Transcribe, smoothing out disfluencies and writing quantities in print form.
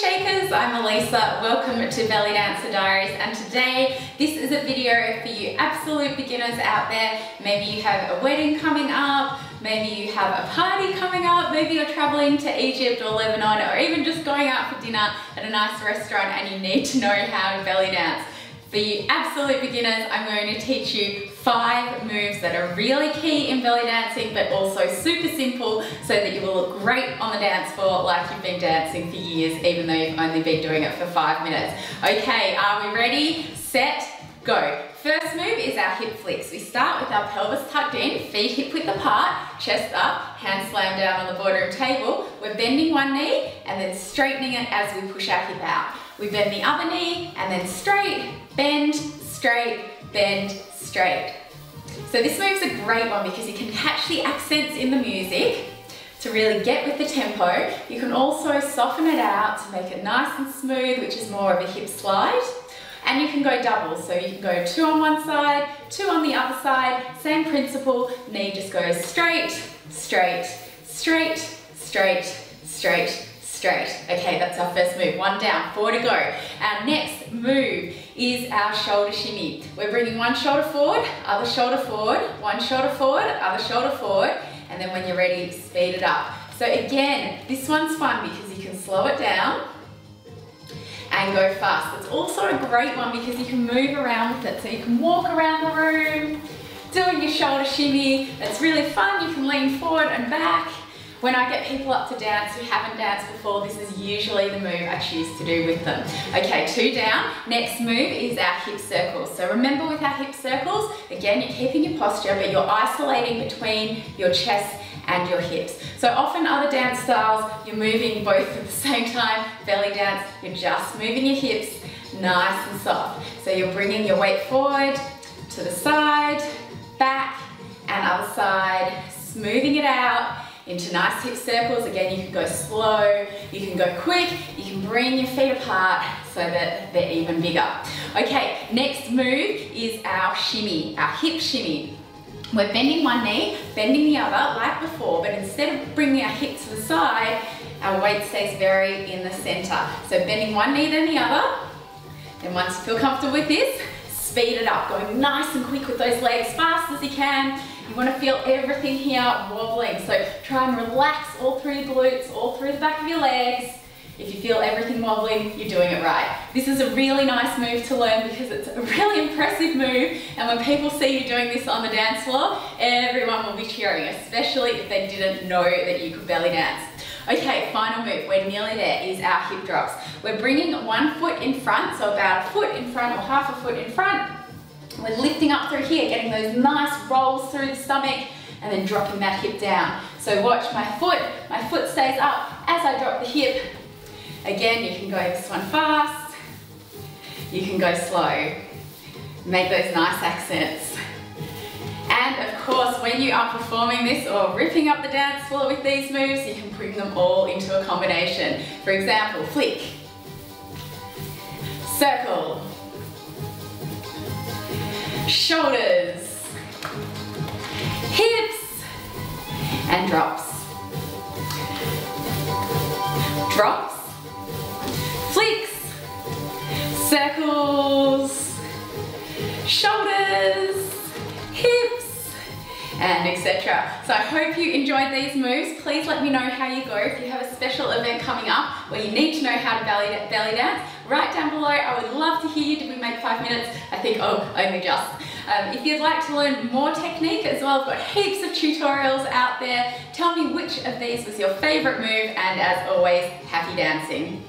Shakers, I'm Elisa. Welcome to Belly Dancer Diaries, and today this is a video for you absolute beginners out there. Maybe you have a wedding coming up, maybe you have a party coming up, maybe you're traveling to Egypt or Lebanon, or even just going out for dinner at a nice restaurant and you need to know how to belly dance. For you absolute beginners, I'm going to teach you 5 moves that are really key in belly dancing, but also super simple so that you will look great on the dance floor like you've been dancing for years, even though you've only been doing it for 5 minutes. Okay, are we ready? Set, go. First move is our hip flicks. We start with our pelvis tucked in, feet hip width apart, chest up, hands slammed down on the boardroom table. We're bending one knee and then straightening it as we push our hip out. We bend the other knee and then straight, bend, straight, bend, straight. So this move's a great one because you can catch the accents in the music to really get with the tempo. You can also soften it out to make it nice and smooth, which is more of a hip slide. And you can go double, so you can go 2 on one side, 2 on the other side, same principle, knee just goes straight, straight, straight, straight, straight, straight. Okay, that's our first move. 1 down, 4 to go. Our next move is our shoulder shimmy. We're bringing one shoulder forward, other shoulder forward, one shoulder forward, other shoulder forward, and then when you're ready, speed it up. So again, this one's fun because you can slow it down and go fast. It's also a great one because you can move around with it. So you can walk around the room, doing your shoulder shimmy. It's really fun. You can lean forward and back. When I get people up to dance who haven't danced before, this is usually the move I choose to do with them. Okay, 2 down. Next move is our hip circles. So remember with our hip circles, again, you're keeping your posture, but you're isolating between your chest and your hips. So often other dance styles, you're moving both at the same time. Belly dance, you're just moving your hips nice and soft. So you're bringing your weight forward, to the side, back, and other side, smoothing it out into nice hip circles. Again, you can go slow, you can go quick, you can bring your feet apart so that they're even bigger. Okay, next move is our shimmy, our hip shimmy. We're bending one knee, bending the other like before, but instead of bringing our hip to the side, our weight stays very in the center. So bending one knee then the other, then once you feel comfortable with this, speed it up, going nice and quick with those legs, fast as you can. You want to feel everything here wobbling, so try and relax all through the glutes, all through the back of your legs. If you feel everything wobbling, you're doing it right. This is a really nice move to learn because it's a really impressive move, and when people see you doing this on the dance floor, everyone will be cheering, especially if they didn't know that you could belly dance. Okay, final move, we're nearly there, is our hip drops. We're bringing 1 foot in front, so about 1 foot in front or half a foot in front. We're lifting up through here, getting those nice rolls through the stomach, and then dropping that hip down. So watch my foot stays up as I drop the hip. Again, you can go this one fast, you can go slow. Make those nice accents. And of course, when you are performing this or ripping up the dance floor with these moves, you can bring them all into a combination. For example, flick, circle, shoulders, hips, and drops. Drops, flicks, circles, shoulders, hips, and etc. So I hope you enjoyed these moves. Please let me know how you go. If you have a special event coming up where you need to know how to belly dance, write down below. I would love to hear you. Did we make 5 minutes? I think, oh, only just. If you'd like to learn more technique as well, I've got heaps of tutorials out there. Tell me which of these was your favorite move, and as always, happy dancing.